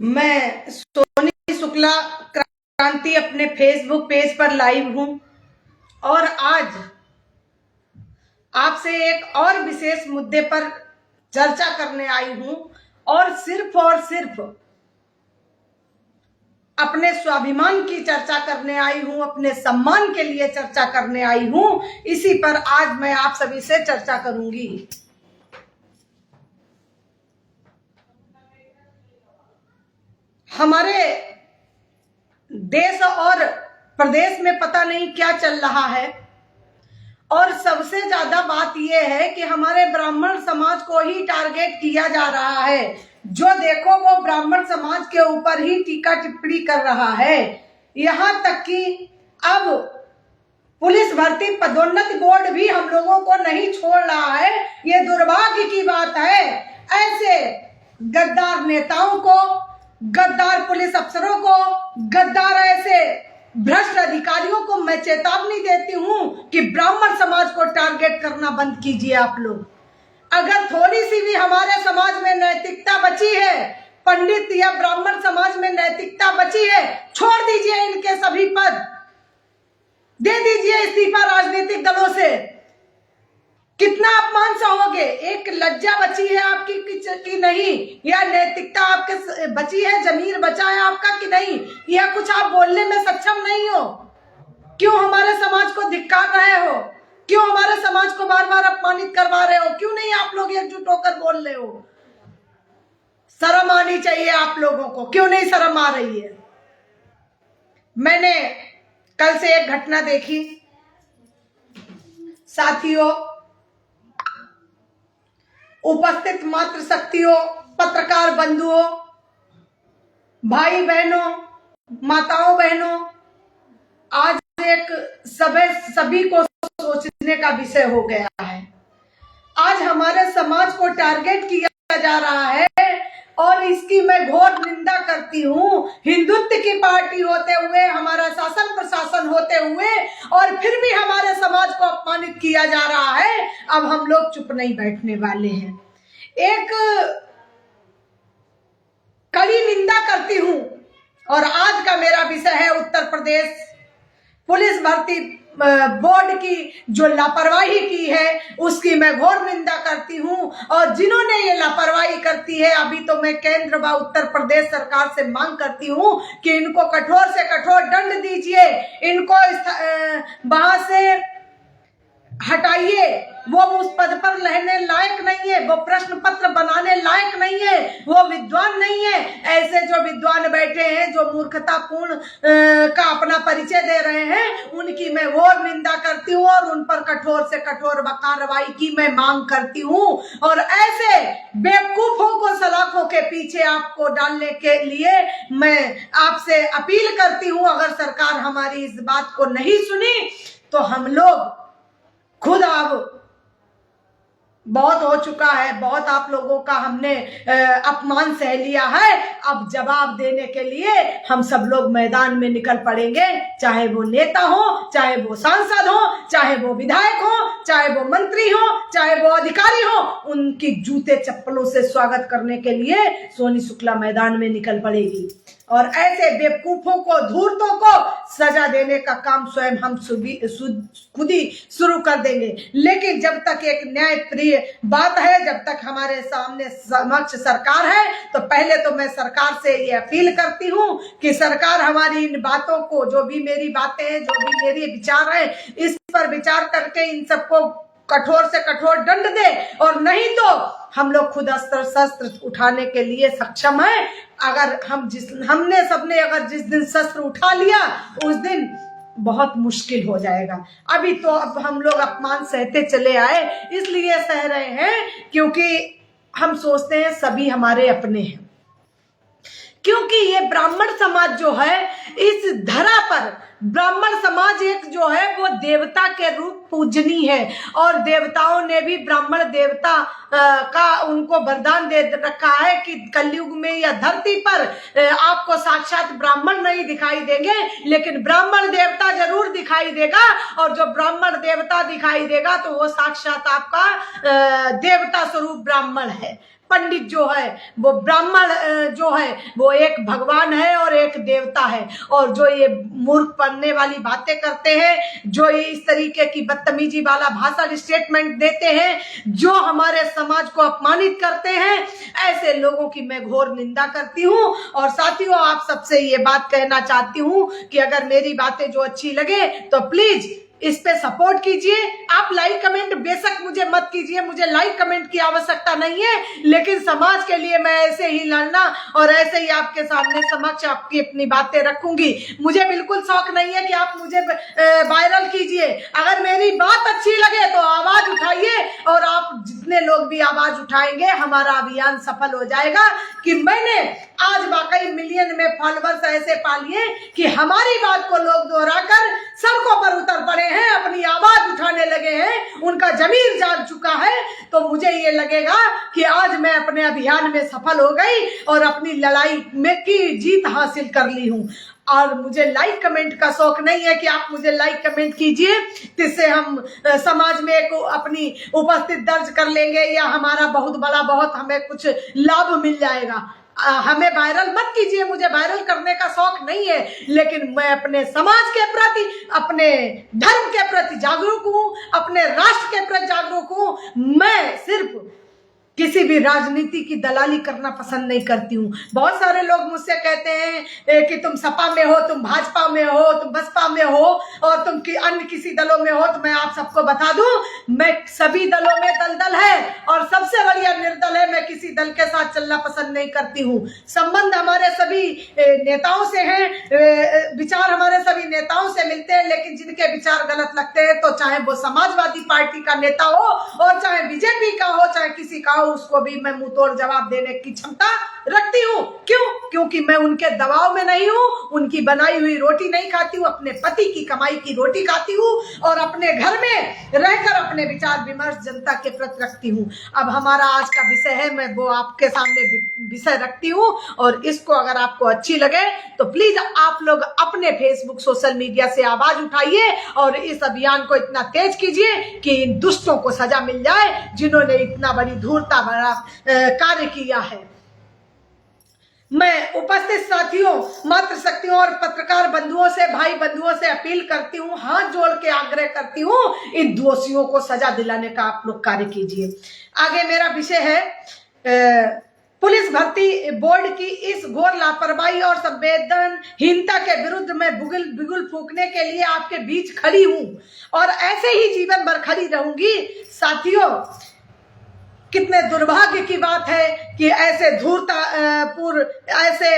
मैं सोनी शुक्ला क्रांति अपने फेसबुक पेज पर लाइव हूं और आज आपसे एक और विशेष मुद्दे पर चर्चा करने आई हूं और सिर्फ अपने स्वाभिमान की चर्चा करने आई हूं, अपने सम्मान के लिए चर्चा करने आई हूं। इसी पर आज मैं आप सभी से चर्चा करूंगी। हमारे देश और प्रदेश में पता नहीं क्या चल रहा है और सबसे ज्यादा बात यह है कि हमारे ब्राह्मण समाज को ही टारगेट किया जा रहा है। जो देखो वो ब्राह्मण समाज के ऊपर ही टीका टिप्पणी कर रहा है। यहाँ तक कि अब पुलिस भर्ती पदोन्नति बोर्ड भी हम लोगों को नहीं छोड़ रहा है। ये दुर्भाग्य की बात है। ऐसे गद्दार नेताओं को, गद्दार पुलिस अफसरों को, गद्दार ऐसे भ्रष्ट अधिकारियों को मैं चेतावनी देती हूं कि ब्राह्मण समाज को टारगेट करना बंद कीजिए। आप लोग अगर थोड़ी सी भी हमारे समाज में नैतिकता बची है, पंडित या ब्राह्मण समाज में नैतिकता बची है, छोड़ दीजिए इनके सभी पद, दे दीजिए इस्तीफा राजनीतिक दलों से। कितना अपमान सहोगे? एक लज्जा बची है आपकी कि नहीं, या नैतिकता आपके बची है, जमीर बचा है आपका कि नहीं, या कुछ आप बोलने में सक्षम नहीं हो? क्यों हमारे समाज को धिक्कार रहे हो? क्यों हमारे समाज को बार बार अपमानित करवा रहे हो? क्यों नहीं आप लोग एकजुट होकर बोल रहे हो? शर्म आनी चाहिए आप लोगों को। क्यों नहीं शर्म आ रही है? मैंने कल से एक घटना देखी साथियों, उपस्थित मात्र शक्तियों, पत्रकार बंधुओं, भाई बहनों, माताओं बहनों, आज एक सभी को सोचने का विषय हो गया है। आज हमारे समाज को टारगेट किया जा रहा है और इसकी मैं घोर निंदा करती हूँ। हिंदुत्व की पार्टी होते हुए, हमारा शासन प्रशासन होते हुए, और फिर भी हमारे समाज को अपमानित किया जा रहा है। अब हम लोग चुप नहीं बैठने वाले हैं। एक कड़ी निंदा करती हूँ और आज का मेरा विषय है उत्तर प्रदेश पुलिस भर्ती बोर्ड की जो लापरवाही की है, उसकी मैं घोर निंदा करती हूँ। और जिन्होंने ये लापरवाही करती है, अभी तो मैं केंद्र व उत्तर प्रदेश सरकार से मांग करती हूँ कि इनको कठोर से कठोर दंड दीजिए, इनको वहां से हटाइए। वो उस पद पर रहने लायक नहीं है, वो प्रश्न पत्र बनाने लायक नहीं है, वो विद्वान नहीं है। ऐसे जो विद्वान बैठे हैं, जो मूर्खतापूर्ण का अपना परिचय दे रहे हैं, उनकी मैं घोर निंदा करती हूँ और उन पर कठोर से कठोर कार्रवाई की मैं मांग करती हूँ। और ऐसे बेवकूफों को सलाखों के पीछे आपको डालने के लिए मैं आपसे अपील करती हूँ। अगर सरकार हमारी इस बात को नहीं सुनी तो हम लोग खुद, अब बहुत हो चुका है, बहुत आप लोगों का हमने अपमान सह लिया है। अब जवाब देने के लिए हम सब लोग मैदान में निकल पड़ेंगे, चाहे वो नेता हो, चाहे वो सांसद हो, चाहे वो विधायक हो, चाहे वो मंत्री हो, चाहे वो अधिकारी हो। उनकी जूते चप्पलों से स्वागत करने के लिए सोनी शुक्ला मैदान में निकल पड़ेगी और ऐसे बेवकूफों को, धूर्तों को सजा देने का काम स्वयं हम खुद ही शुरू कर देंगे। लेकिन जब तक एक न्याय प्रिय बात है, जब तक हमारे सामने समक्ष सरकार है, तो पहले तो मैं सरकार से ये अपील करती हूँ कि सरकार हमारी इन बातों को, जो भी मेरी बातें हैं, जो भी मेरे विचार हैं, इस पर विचार करके इन सबको कठोर से कठोर दंड दे। और नहीं तो हम लोग खुद अस्त्र शस्त्र उठाने के लिए सक्षम है। अगर हमने सबने अगर जिस दिन शस्त्र उठा लिया, उस दिन बहुत मुश्किल हो जाएगा। अभी तो अब हम लोग अपमान सहते चले आए, इसलिए सह रहे हैं क्योंकि हम सोचते हैं सभी हमारे अपने हैं। क्योंकि ये ब्राह्मण समाज जो है, इस धरा पर ब्राह्मण समाज एक जो है वो देवता के रूप पूजनी है और देवताओं ने भी ब्राह्मण देवता का उनको वरदान दे रखा है कि कलयुग में या धरती पर आपको साक्षात ब्राह्मण नहीं दिखाई देंगे, लेकिन ब्राह्मण देवता जरूर दिखाई देगा। और जो ब्राह्मण देवता दिखाई देगा तो वो साक्षात आपका देवता स्वरूप ब्राह्मण है। पंडित जो है वो ब्राह्मण जो है वो एक भगवान है और एक देवता है। और जो ये मूर्ख पढ़ने वाली बातें करते हैं, जो ये इस तरीके की बदतमीजी वाला भाषण स्टेटमेंट देते हैं, जो हमारे समाज को अपमानित करते हैं, ऐसे लोगों की मैं घोर निंदा करती हूँ। और साथियों, आप सबसे ये बात कहना चाहती हूँ कि अगर मेरी बातें जो अच्छी लगे तो प्लीज इस पे सपोर्ट कीजिए। आप लाइक कमेंट बेशक मुझे मत कीजिए, मुझे लाइक कमेंट की आवश्यकता नहीं है, लेकिन समाज के लिए मैं ऐसे ही लड़ना और ऐसे ही आपके सामने समक्ष आपकी अपनी बातें रखूंगी। मुझे बिल्कुल शौक नहीं है कि आप मुझे वायरल कीजिए। अगर मेरी बात अच्छी लगे तो आवाज उठाइए, और आप जितने लोग भी आवाज उठाएंगे हमारा अभियान सफल हो जाएगा। कि मैंने आज वाकई मिलियन में फॉलोअर्स ऐसे पा लिए कि हमारी बात को लोग दोहराकर सड़कों पर उतर पड़े हैं, अपनी आवाज उठाने लगे हैं, उनका जमीर जाग चुका है। तो मुझे ये लगेगा कि आज मैं अपने अभियान में सफल हो गई और अपनी लड़ाई में की जीत हासिल कर ली हूँ। और मुझे लाइक कमेंट का शौक नहीं है कि आप मुझे लाइक कमेंट कीजिए, जिससे हम समाज में एक अपनी उपस्थिति दर्ज कर लेंगे या हमारा बहुत हमें कुछ लाभ मिल जाएगा। हमें वायरल मत कीजिए, मुझे वायरल करने का शौक नहीं है, लेकिन मैं अपने समाज के प्रति, अपने धर्म के प्रति जागरूक हूँ, अपने राष्ट्र के प्रति जागरूक हूँ। मैं सिर्फ किसी भी राजनीति की दलाली करना पसंद नहीं करती हूँ। बहुत सारे लोग मुझसे कहते हैं कि तुम सपा में हो, तुम भाजपा में हो, तुम बसपा में हो और तुम अन्य किसी दलों में हो। तो मैं आप सबको बता दूं, मैं सभी दलों में दलदल है और सबसे बढ़िया निर्दल है। मैं किसी दल के साथ चलना पसंद नहीं करती हूँ। संबंध हमारे सभी नेताओं से हैं, विचार हमारे सभी नेताओं से मिलते हैं, लेकिन जिनके विचार गलत लगते हैं, तो चाहे वो समाजवादी पार्टी का नेता हो और चाहे बीजेपी का हो, चाहे किसी का हो, उसको भी मैं मुंह तोड़ जवाब देने की क्षमता रखती हूँ। क्यों? क्योंकि मैं उनके दबाव में नहीं हूँ, उनकी बनाई हुई रोटी नहीं खाती हूँ, अपने पति की कमाई की रोटी खाती हूँ और अपने घर में रहकर अपने विचार विमर्श जनता के प्रति रखती हूँ। अब हमारा आज का विषय है, मैं वो आपके सामने विषय रखती हूँ, और इसको अगर आपको अच्छी लगे तो प्लीज आप लोग अपने फेसबुक सोशल मीडिया से आवाज उठाइए और इस अभियान को इतना तेज कीजिए कि इन दुष्टों को सजा मिल जाए, जिन्होंने इतना बड़ी धूर्त बड़ा कार्य किया है। मैं उपस्थित साथियों, मातृशक्तियों और पत्रकार बंधुओं से, भाई बंधुओं से अपील करती हूँ, हाथ जोड़ के आग्रह करती हूँ, इन दोषियों को सजा दिलाने का आप लोग कार्य कीजिए। आगे मेरा विषय है पुलिस भर्ती बोर्ड की इस घोर लापरवाही और संवेदनहीनता के विरुद्ध मैं बिगुल फूंकने के लिए आपके बीच खड़ी हूँ और ऐसे ही जीवन भर खड़ी रहूंगी। साथियों, कितने दुर्भाग्य की बात है कि ऐसे ऐसे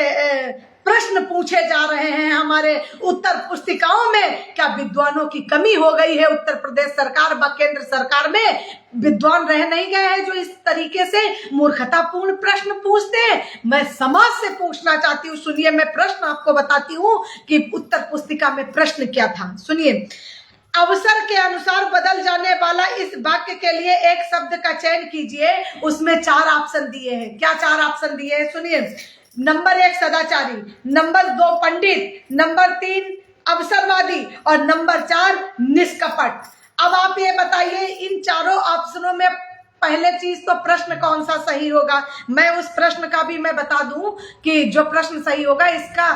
प्रश्न पूछे जा रहे हैं हमारे उत्तर पुस्तिकाओं में। क्या विद्वानों की कमी हो गई है उत्तर प्रदेश सरकार व केंद्र सरकार में? विद्वान रह नहीं गए हैं जो इस तरीके से मूर्खतापूर्ण प्रश्न पूछते हैं? मैं समाज से पूछना चाहती हूँ। सुनिए, मैं प्रश्न आपको बताती हूँ कि उत्तर पुस्तिका में प्रश्न क्या था। सुनिए, अवसर के अनुसार बदल जाने वाला इस वाक्य के लिए एक शब्द का चयन कीजिए। उसमें 4 ऑप्शन दिए हैं। क्या 4 ऑप्शन दिए हैं? सुनिए, नंबर 1 सदाचारी, नंबर 2 पंडित, नंबर 3 अवसरवादी और नंबर 4 निष्कपट। अब आप ये बताइए, इन चारों ऑप्शनों में पहले चीज तो प्रश्न कौन सा सही होगा? मैं उस प्रश्न का भी मैं बता दूं कि जो प्रश्न सही होगा, इसका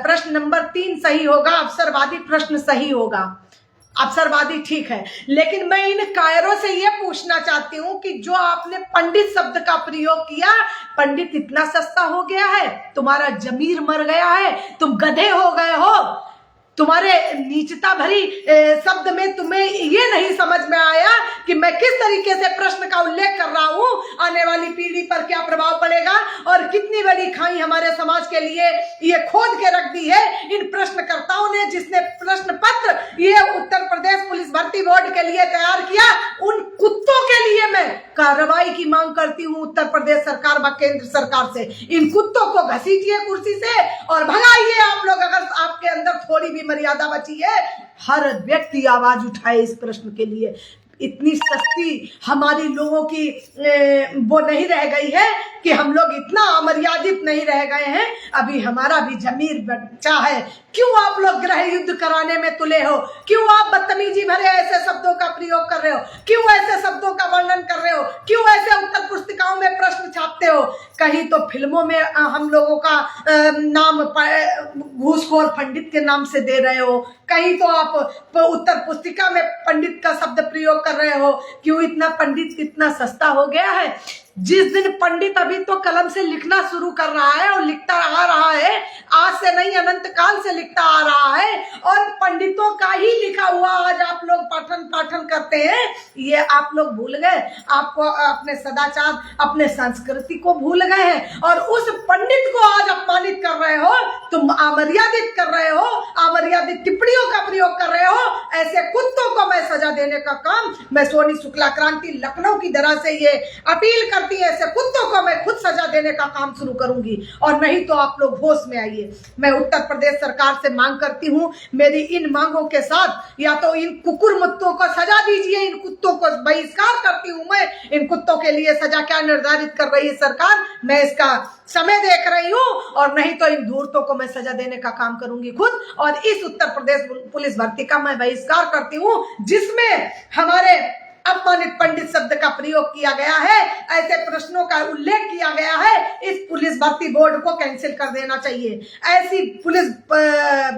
प्रश्न नंबर 3 सही होगा, अवसरवादी प्रश्न सही होगा। अवसरवादी ठीक है, लेकिन मैं इन कायरों से ये पूछना चाहती हूँ कि जो आपने पंडित शब्द का प्रयोग किया, पंडित इतना सस्ता हो गया है? तुम्हारा जमीर मर गया है? तुम गधे हो गए हो? तुम्हारे नीचता भरी शब्द में तुम्हें ये नहीं समझ में आया कि मैं किस तरीके से प्रश्न का उल्लेख कर रहा हूं, आने वाली पीढ़ी पर क्या प्रभाव पड़ेगा और कितनी बड़ी खाई हमारे समाज के लिए ये खोद के रख दी है इन प्रश्नकर्ताओं ने, जिसने प्रश्न पत्र ये उत्तर प्रदेश पुलिस भर्ती बोर्ड के लिए तैयार किया। उन कुत्तों के लिए मैं कार्रवाई की मांग करती हूँ उत्तर प्रदेश सरकार व केंद्र सरकार से। इन कुत्तों को घसीटिए कुर्सी से और भगाइए आप लोग, अगर आपके अंदर थोड़ी भी मर्यादा बची है। हर व्यक्ति आवाज उठाए इस प्रश्न के लिए। इतनी सस्ती हमारी लोगों की वो नहीं रह गई है कि हम लोग इतना अमर्यादित नहीं रह गए हैं। अभी हमारा भी जमीर बच्चा है। क्यों आप लोग गृह युद्ध कराने में तुले हो? क्यों आप बदतमीजी भरे ऐसे शब्दों का प्रयोग कर रहे हो? क्यों ऐसे शब्दों का वर्णन कर रहे हो? क्यों ऐसे उत्तर पुस्तिकाओं में प्रश्न छापते हो? कहीं तो फिल्मों में हम लोगों का नाम घूसखोर पंडित के नाम से दे रहे हो, कहीं तो आप उत्तर पुस्तिका में पंडित का शब्द प्रयोग कर रहे हो। क्यों? इतना पंडित कितना सस्ता हो गया है। जिस दिन पंडित अभी तो कलम से लिखना शुरू कर रहा है और लिखता आ रहा है, आज से नहीं अनंत काल से लिखता आ रहा है, और पंडितों का ही लिखा हुआ आज आप लोग पाठन करते हैं। ये आप लोग भूल गए, आपको अपने सदाचार, अपने संस्कृति को भूल गए हैं, और उस पंडित को आज अपमानित कर रहे हो, तुम अमर्यादित कर रहे हो, अमर्यादित टिप्पणियों का प्रयोग कर रहे हो। ऐसे कुत्तों को मैं सजा देने का काम मैं सोनी शुक्ला क्रांति लखनऊ की तरह से ये अपील कर ऐसे कुत्तों को मैं खुद सजा देने का काम शुरू करूंगी। और नहीं तो आप लोग होश में आइए। मैं उत्तर प्रदेश सरकार से मांग करती हूं, मेरी इन मांगों के साथ या तो इन कुकुर मुत्तों को सजा दीजिए, इन कुत्तों को बहिष्कार करती हूं मैं। इन कुत्तों के लिए सजा क्या निर्धारित कर रही है सरकार, मैं इसका समय देख रही हूं, और नहीं तो इन धूर्तों को मैं सजा देने का काम करूंगी खुद। और इस उत्तर प्रदेश पुलिस भर्ती का मैं बहिष्कार करती हूं, जिसमें हमारे अपमानित पंडित शब्द का प्रयोग किया गया है, ऐसे प्रश्नों का उल्लेख किया गया है। इस पुलिस भर्ती बोर्ड को कैंसिल कर देना चाहिए। ऐसी पुलिस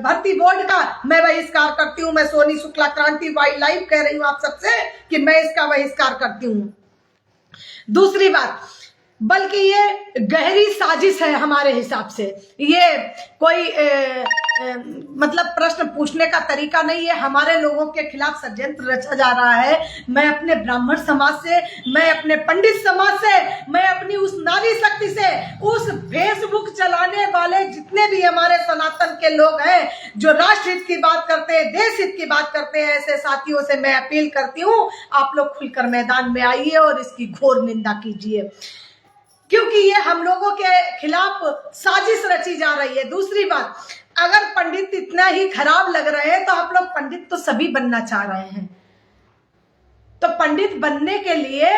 भर्ती बोर्ड का मैं बहिष्कार करती हूं। मैं सोनी शुक्ला क्रांति वाइल्ड लाइफ कह रही हूं आप सबसे कि मैं इसका बहिष्कार करती हूं। दूसरी बात, बल्कि ये गहरी साजिश है हमारे हिसाब से। ये कोई मतलब प्रश्न पूछने का तरीका नहीं है। हमारे लोगों के खिलाफ षड्यंत्र रचा जा रहा है। मैं अपने ब्राह्मण समाज से, मैं अपने पंडित समाज से, मैं अपनी उस नारी शक्ति से, उस फेसबुक चलाने वाले जितने भी हमारे सनातन के लोग हैं जो राष्ट्र हित की बात करते हैं, देश हित की बात करते हैं, ऐसे साथियों से मैं अपील करती हूँ, आप लोग खुलकर मैदान में आइए और इसकी घोर निंदा कीजिए, क्योंकि ये हम लोगों के खिलाफ साजिश रची जा रही है। दूसरी बात, अगर पंडित इतना ही खराब लग रहे हैं तो आप लोग पंडित तो सभी बनना चाह रहे हैं, तो पंडित बनने के लिए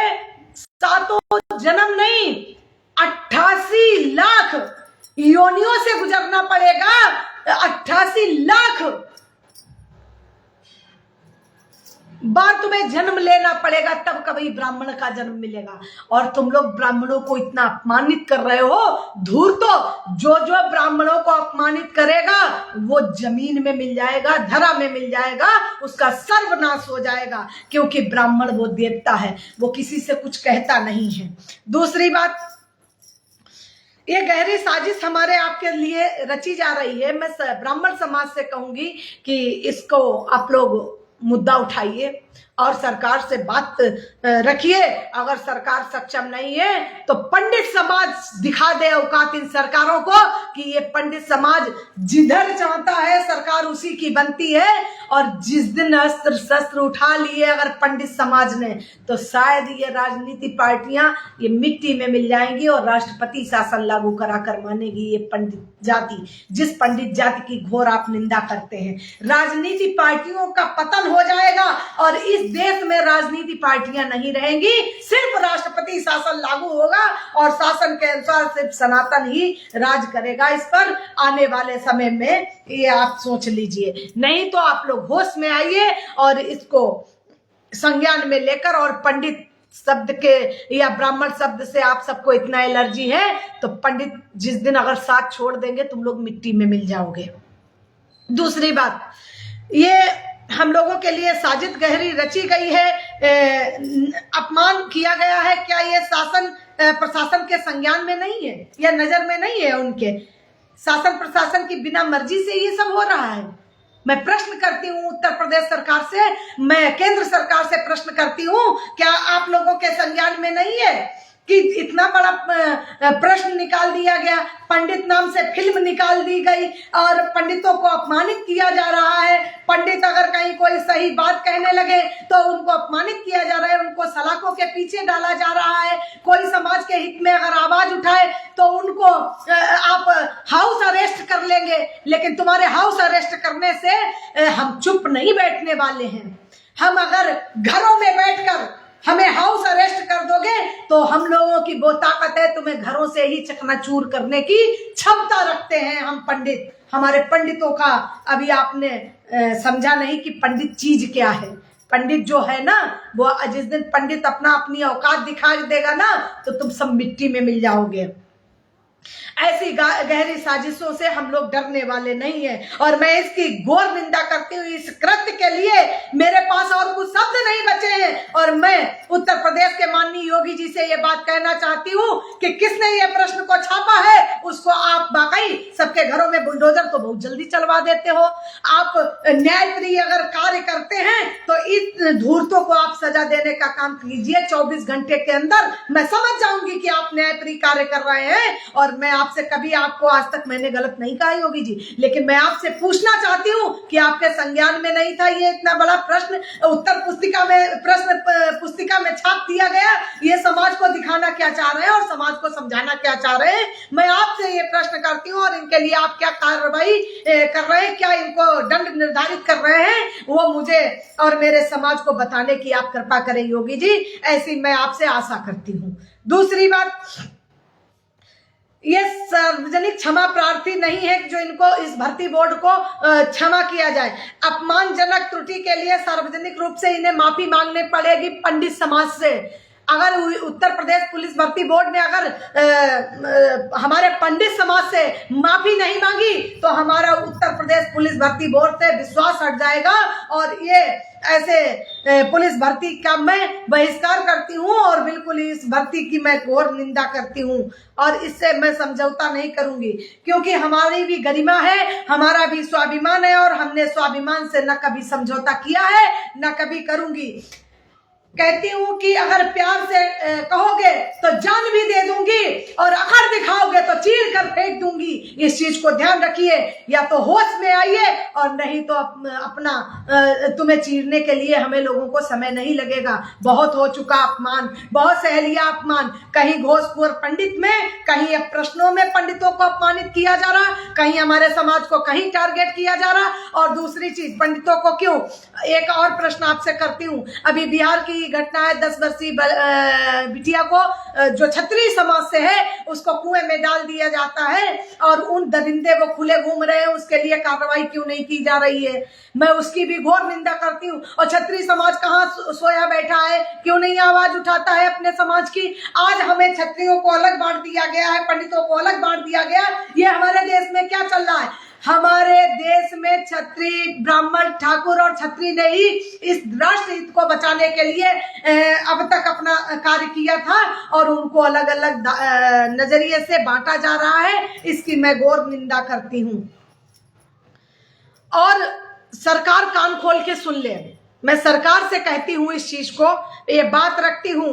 7 जन्म नहीं 88 लाख योनियों से गुजरना पड़ेगा। 88 लाख बार तुम्हें जन्म लेना पड़ेगा, तब कभी ब्राह्मण का जन्म मिलेगा। और तुम लोग ब्राह्मणों को इतना अपमानित कर रहे हो। धूर्तो, जो जो ब्राह्मणों को अपमानित करेगा वो जमीन में मिल जाएगा, धरा में मिल जाएगा, उसका सर्वनाश हो जाएगा, क्योंकि ब्राह्मण वो देवता है, वो किसी से कुछ कहता नहीं है। दूसरी बात, ये गहरी साजिश हमारे आपके लिए रची जा रही है। मैं ब्राह्मण समाज से कहूंगी कि इसको आप लोग मुद्दा उठाइए और सरकार से बात रखिए। अगर सरकार सक्षम नहीं है तो पंडित समाज दिखा दे औकात इन सरकारों को कि ये पंडित समाज जिधर चाहता है सरकार उसी की बनती है। और जिस दिन अस्त्र शस्त्र उठा लिए अगर पंडित समाज ने, तो शायद ये राजनीति पार्टियां ये मिट्टी में मिल जाएंगी और राष्ट्रपति शासन लागू कराकर मानेगी ये पंडित जाति, जिस पंडित जाति की घोर आप निंदा करते हैं। राजनीति पार्टियों का पतन हो जाएगा और इस देश में राजनीति पार्टियां नहीं रहेंगी, सिर्फ राष्ट्रपति शासन लागू होगा और शासन के अनुसार सिर्फ सनातन ही राज करेगा इस पर आने वाले समय में। ये आप सोच लीजिए, नहीं तो आप लोग होश में आइए और इसको संज्ञान में लेकर, और पंडित शब्द के या ब्राह्मण शब्द से आप सबको इतना एलर्जी है तो पंडित जिस दिन अगर साथ छोड़ देंगे तुम लोग मिट्टी में मिल जाओगे। दूसरी बात, ये हम लोगों के लिए साजिश गहरी रची गई है, अपमान किया गया है। क्या ये शासन प्रशासन के संज्ञान में नहीं है या नजर में नहीं है? उनके शासन प्रशासन की बिना मर्जी से ये सब हो रहा है। मैं प्रश्न करती हूँ उत्तर प्रदेश सरकार से, मैं केंद्र सरकार से प्रश्न करती हूँ, क्या आप लोगों के संज्ञान में नहीं है कि इतना बड़ा प्रश्न निकाल दिया गया, पंडित नाम से फिल्म निकाल दी गई और पंडितों को अपमानित किया जा रहा है। पंडित अगर कहीं कोई सही बात कहने लगे तो उनको अपमानित किया जा रहा है, उनको सलाखों के पीछे डाला जा रहा है। कोई समाज के हित में अगर आवाज उठाए तो उनको आप हाउस अरेस्ट कर लेंगे, लेकिन तुम्हारे हाउस अरेस्ट करने से हम चुप नहीं बैठने वाले हैं। हम अगर घरों में बैठकर हमें हाउस अरेस्ट कर दोगे तो हम लोगों की वो ताकत है, तुम्हें घरों से ही चकनाचूर करने की क्षमता रखते हैं हम पंडित। हमारे पंडितों का अभी आपने समझा नहीं कि पंडित चीज क्या है। पंडित जो है ना, वो जिस दिन पंडित अपनी औकात दिखा देगा ना, तो तुम सब मिट्टी में मिल जाओगे। ऐसी गहरी साजिशों से हम लोग डरने वाले नहीं हैं और मैं इसकी घोर निंदा करती हूँ। इस कृत्य के लिए मेरे पास और कुछ शब्द नहीं बचे हैं और मैं उत्तर प्रदेश के माननीय योगी जी से ये बात कहना चाहती हूँ कि किसने ये प्रश्न को छापा है, उसको आप वाकई सबके घरों में बुलडोजर तो बहुत जल्दी चलवा देते हो। आप न्यायप्रिय अगर कार्य करते हैं तो इस धूर्तों को आप सजा देने का काम कीजिए। 24 घंटे के अंदर मैं समझ जाऊंगी कि आप न्यायप्रिय कार्य कर रहे हैं। और मैं आपसे कभी आपको आज तक मैंने गलत नहीं कहा योगी जी, लेकिन मैं आपसे पूछना चाहती हूँ कि आपके संज्ञान में नहीं था ये इतना बड़ा प्रश्न उत्तर पुस्तिका में पुस्तिका में छाप दिया गया? ये समाज को दिखाना क्या चाह रहे हैं और समाज को समझाना क्या चाह रहे हैं? मैं आपसे ये प्रश्न करती हूँ और इनके लिए आप क्या कार्रवाई कर रहे हैं, क्या इनको दंड निर्धारित कर रहे हैं, वो मुझे और मेरे समाज को बताने की आप कृपा करें योगी जी, ऐसी मैं आपसे आशा करती हूँ। दूसरी बात, ये सार्वजनिक क्षमा प्रार्थी नहीं है जो इनको इस भर्ती बोर्ड को क्षमा किया जाए। अपमानजनक त्रुटि के लिए सार्वजनिक रूप से इन्हें माफी मांगनी पड़ेगी पंडित समाज से। अगर उत्तर प्रदेश पुलिस भर्ती बोर्ड ने अगर हमारे पंडित समाज से माफी नहीं मांगी तो हमारा उत्तर प्रदेश पुलिस भर्ती बोर्ड से विश्वास हट जाएगा और ये ऐसे पुलिस भर्ती का मैं बहिष्कार करती हूँ और बिल्कुल इस भर्ती की मैं घोर निंदा करती हूँ और इससे मैं समझौता नहीं करूंगी, क्योंकि हमारी भी गरिमा है, हमारा भी स्वाभिमान है और हमने स्वाभिमान से न कभी समझौता किया है न कभी करूंगी। कहती हूँ कि अगर प्यार से कहोगे तो जान भी दे दूंगी और अगर दिखाओगे तो चीर कर फेंक दूंगी। इस चीज को ध्यान रखिए, या तो होश में आइए और नहीं तो अपना तुम्हें चीरने के लिए हमें लोगों को समय नहीं लगेगा। बहुत हो चुका अपमान, बहुत सह लिया अपमान, कहीं घोषखोर पंडित में, कहीं अब प्रश्नों में पंडितों को अपमानित किया जा रहा, कहीं हमारे समाज को कहीं टारगेट किया जा रहा। और दूसरी चीज, पंडितों को क्यों, एक और प्रश्न आपसे करती हूँ। अभी बिहार की घटना है, 10 वर्षीय बिटिया को जो क्षत्रिय समाज से है उसको कुएं में डाल दिया जाता है और उन दरिंदे वो खुले घूम रहे हैं, उसके लिए कार्रवाई क्यों नहीं की जा रही है? मैं उसकी भी घोर निंदा करती हूँ। और क्षत्रिय समाज कहाँ सोया बैठा है, क्यों नहीं आवाज उठाता है अपने समाज की? आज हमें क्षत्रियों को अलग बांट दिया गया है, पंडितों को अलग बांट दिया गया। ये हमारे देश में क्या चल रहा है? हमारे देश में क्षत्रिय, ब्राह्मण, ठाकुर और क्षत्रिय ने ही इस राष्ट्र हित को बचाने के लिए अब तक अपना कार्य किया था और उनको अलग अलग नजरिए से बांटा जा रहा है। इसकी मैं घोर निंदा करती हूँ और सरकार कान खोल के सुन ले। मैं सरकार से कहती हूँ इस चीज को, ये बात रखती हूँ,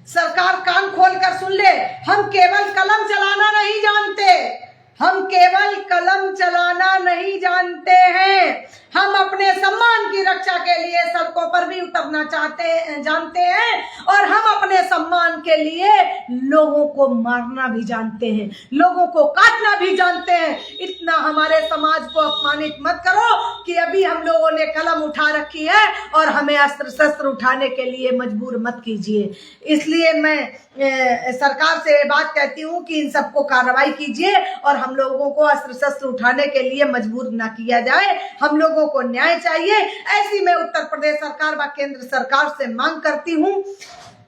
सरकार कान खोल कर सुन ले। हम केवल कलम चलाना नहीं जानते, हम केवल कलम चलाना नहीं जानते हैं, हम अपने सम्मान की रक्षा के लिए सड़कों पर भी उतरना जानते हैं और हम अपने सम्मान के लिए लोगों को मारना भी जानते हैं, लोगों को काटना भी जानते हैं। इतना हमारे समाज को अपमानित मत करो कि अभी हम लोगों ने कलम उठा रखी है और हमें अस्त्र शस्त्र उठाने के लिए मजबूर मत कीजिए। इसलिए मैं सरकार से बात कहती हूँ कि इन सबको कार्रवाई कीजिए और हम लोगों को अस्त्र शस्त्र उठाने के लिए मजबूर ना किया जाए। हम लोगों को न्याय चाहिए, ऐसी मैं उत्तर प्रदेश सरकार व केंद्र सरकार से मांग करती हूँ।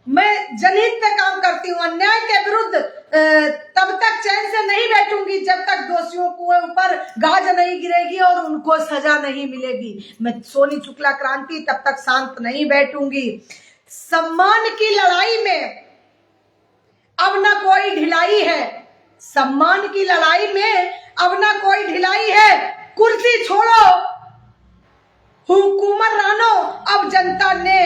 मैं जनहित में काम करती हूँ, अन्याय के विरुद्ध तब तक चैन से नहीं बैठूंगी जब तक दोषियों के ऊपर गाज नहीं गिरेगी और उनको सजा नहीं मिलेगी। मैं सोनी शुक्ला क्रांति तब तक शांत नहीं बैठूंगी। सम्मान की लड़ाई में अब ना कोई ढिलाई है, सम्मान की लड़ाई में अब ना कोई ढिलाई है। कुर्सी छोड़ो हुकूमत रानो, अब जनता ने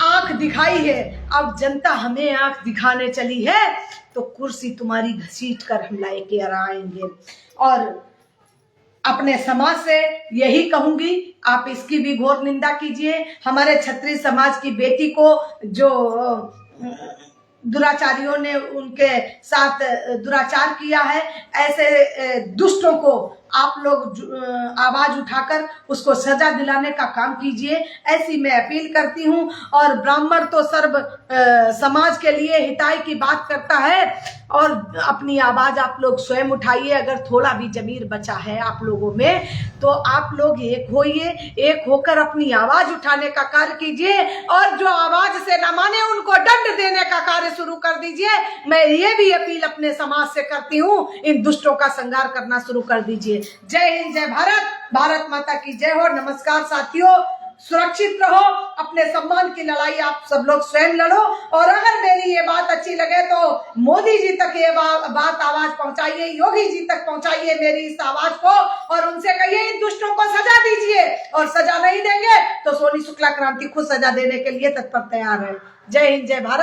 आंख दिखाई है, अब जनता हमें आंख दिखाने चली है तो कुर्सी तुम्हारी घसीट कर हम लाके आएंगे। और अपने समाज से यही कहूंगी, आप इसकी भी घोर निंदा कीजिए। हमारे क्षत्रिय समाज की बेटी को जो दुराचारियों ने उनके साथ दुराचार किया है, ऐसे दुष्टों को आप लोग आवाज उठाकर उसको सजा दिलाने का काम कीजिए, ऐसी मैं अपील करती हूं। और ब्राह्मण तो सर्व समाज के लिए हिताई की बात करता है, और अपनी आवाज आप लोग स्वयं उठाइए। अगर थोड़ा भी जमीर बचा है आप लोगों में तो आप लोग एक होइए, एक होकर अपनी आवाज उठाने का कार्य कीजिए, और जो आवाज से न माने उनको दंड देने का कार्य शुरू कर दीजिए। मैं ये भी अपील अपने समाज से करती हूँ, इन दुष्टों का संहार करना शुरू कर दीजिए। जय हिंद, जय भारत, भारत माता की जय हो। नमस्कार साथियों, सुरक्षित रहो, अपने सम्मान की लड़ाई आप सब लोग स्वयं लड़ो। और अगर मेरी ये बात अच्छी लगे तो मोदी जी तक ये बात आवाज पहुंचाइए, योगी जी तक पहुंचाइए मेरी इस आवाज को, और उनसे कहिए इन दुष्टों को सजा दीजिए, और सजा नहीं देंगे तो सोनी शुक्ला क्रांति खुद सजा देने के लिए तत्पर तैयार है। जय हिंद, जय भारत।